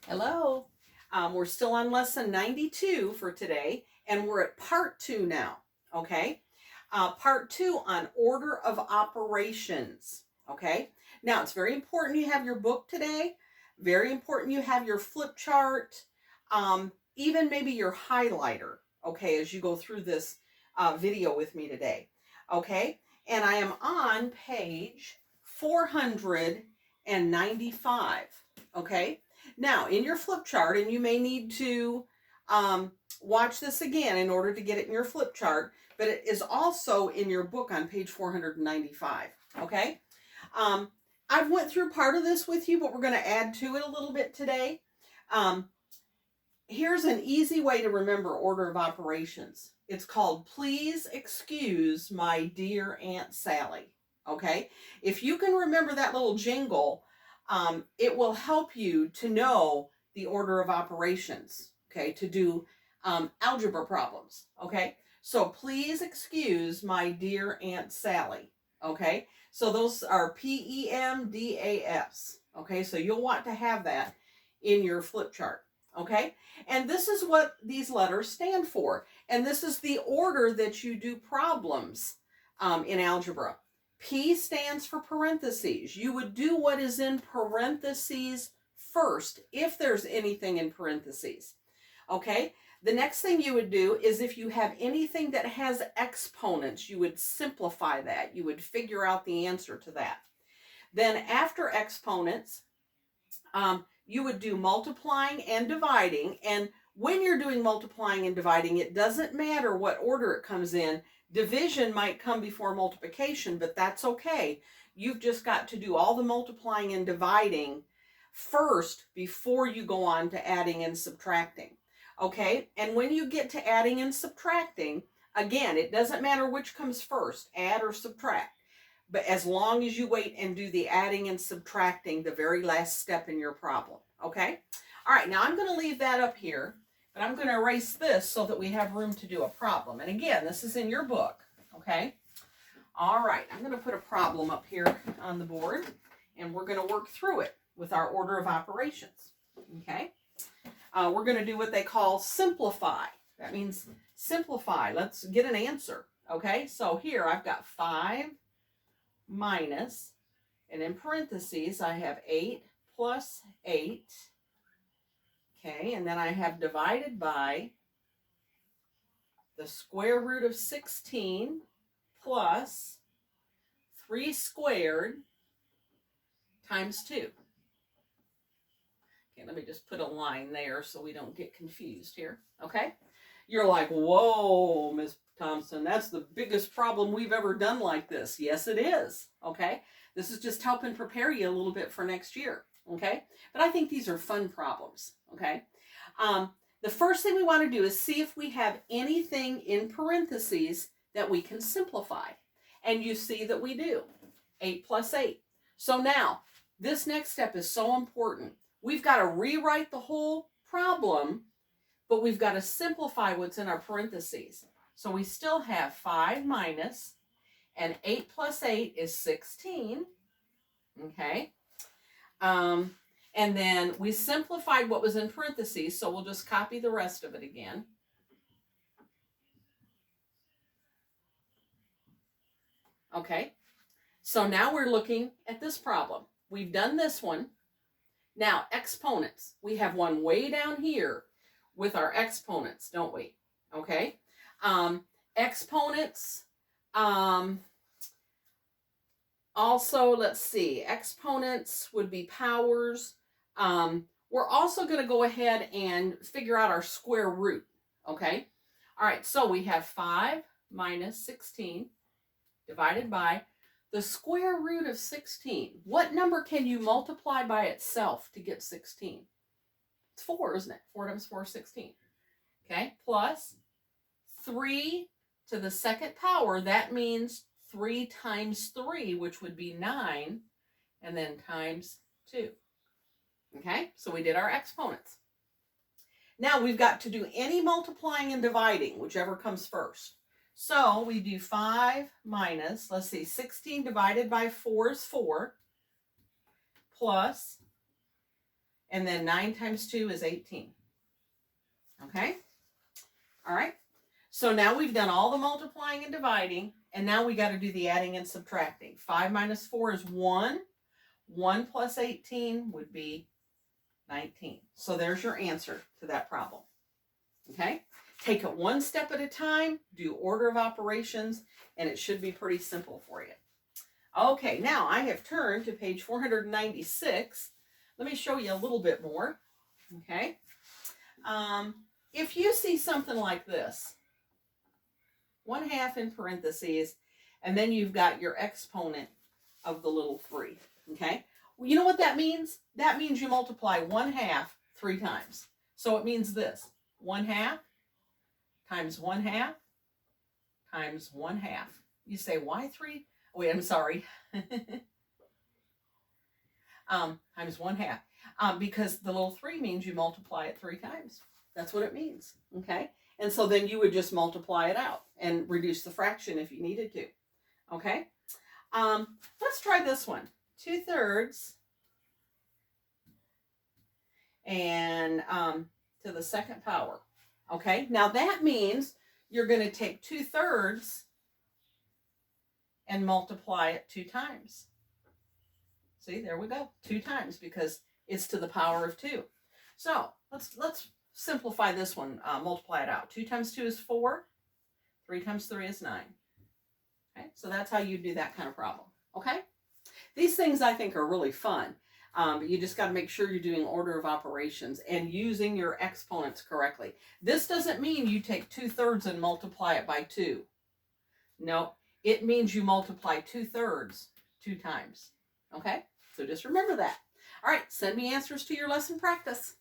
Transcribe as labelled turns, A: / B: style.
A: Hello. We're still on lesson 92 for today, and we're at part 2 now. Okay. Part 2 on order of operations. Okay. Now, it's very important you have your book today. Very important you have your flip chart, even maybe your highlighter. Okay, as you go through this video with me today. Okay. And I am on page 495. Okay. Now, in your flip chart, and you may need to watch this again in order to get it in your flip chart, but it is also in your book on page 495. Okay? I've went through part of this with you, but we're going to add to it a little bit today. Here's an easy way to remember order of operations. It's called Please Excuse My Dear Aunt Sally. Okay? If you can remember that little jingle, it will help you to know the order of operations, okay, to do algebra problems, okay? So please excuse my dear Aunt Sally, okay? So those are PEMDAS, okay? So you'll want to have that in your flip chart, okay? And this is what these letters stand for. And this is the order that you do problems in algebra. P stands for parentheses. You would do what is in parentheses first, if there's anything in parentheses. Okay? The next thing you would do is if you have anything that has exponents, you would simplify that. You would figure out the answer to that. Then after exponents, you would do multiplying and dividing. And when you're doing multiplying and dividing, it doesn't matter what order it comes in. Division might come before multiplication, but that's okay. You've just got to do all the multiplying and dividing first before you go on to adding and subtracting. Okay? And when you get to adding and subtracting, again, it doesn't matter which comes first, add or subtract. But as long as you wait and do the adding and subtracting, the very last step in your problem. Okay? All right, now I'm going to leave that up here, but I'm going to erase this so that we have room to do a problem. And again, this is in your book. Okay? All right, I'm going to put a problem up here on the board, and we're going to work through it with our order of operations. Okay? We're going to do what they call simplify. That means simplify. Let's get an answer. Okay? So here I've got 5 minus, and in parentheses, I have 8 plus 8. Okay, and then I have divided by the square root of 16 plus 3 squared times 2. Okay, let me just put a line there so we don't get confused here. Okay? You're like, whoa, Miss Thompson, that's the biggest problem we've ever done like this. Yes, it is. Okay? This is just helping prepare you a little bit for next year. Okay? But I think these are fun problems. Okay? The first thing we want to do is see if we have anything in parentheses that we can simplify. And you see that we do. 8 plus 8. So now, this next step is so important. We've got to rewrite the whole problem, but we've got to simplify what's in our parentheses. So we still have 5 minus, and 8 plus 8 is 16. Okay. And then we simplified what was in parentheses, so we'll just copy the rest of it again. Okay. So now we're looking at this problem. We've done this one. Now, exponents. We have one way down here with our exponents, don't we? Okay. Exponents. Also, let's see. Exponents would be powers. We're also going to go ahead and figure out our square root. Okay. All right. So we have 5 minus 16 divided by the square root of 16. What number can you multiply by itself to get 16? It's 4, isn't it? 4 times 4 is 16. Okay, plus 3 to the second power. That means 3 times 3, which would be 9, and then times 2. Okay, so we did our exponents. Now we've got to do any multiplying and dividing, whichever comes first. So we do 5 minus, let's see, 16 divided by 4 is 4, plus And then 9 times 2 is 18. Okay? All right. So now we've done all the multiplying and dividing, and now we got to do the adding and subtracting. 5 minus 4 is 1. 1 plus 18 would be 19. So there's your answer to that problem. Okay? Take it one step at a time, do order of operations, and it should be pretty simple for you. Okay, now I have turned to page 496. Let me show you a little bit more. Okay? If you see something like this, 1/2 in parentheses, and then you've got your exponent of the little 3. Okay? Well, you know what that means? That means you multiply 1/2 3 times. So it means this: 1/2 times 1/2 times 1/2. You say, why 3? Wait, I'm sorry. Times 1/2. Because the little 3 means you multiply it 3 times. That's what it means. Okay? And so then you would just multiply it out and reduce the fraction if you needed to. Okay? Let's try this one. 2/3 and to the second power. Okay? Now that means you're going to take 2/3 and multiply it 2 times. See, there we go. 2 times because it's to the power of 2. So let's simplify this one. Multiply it out. 2 times 2 is 4. 3 times 3 is 9. Okay, so that's how you do that kind of problem. Okay, these things I think are really fun. But you just got to make sure you're doing order of operations and using your exponents correctly. This doesn't mean you take 2/3 and multiply it by 2. No, it means you multiply 2/3 2 times. Okay, so just remember that. All right, send me answers to your lesson practice.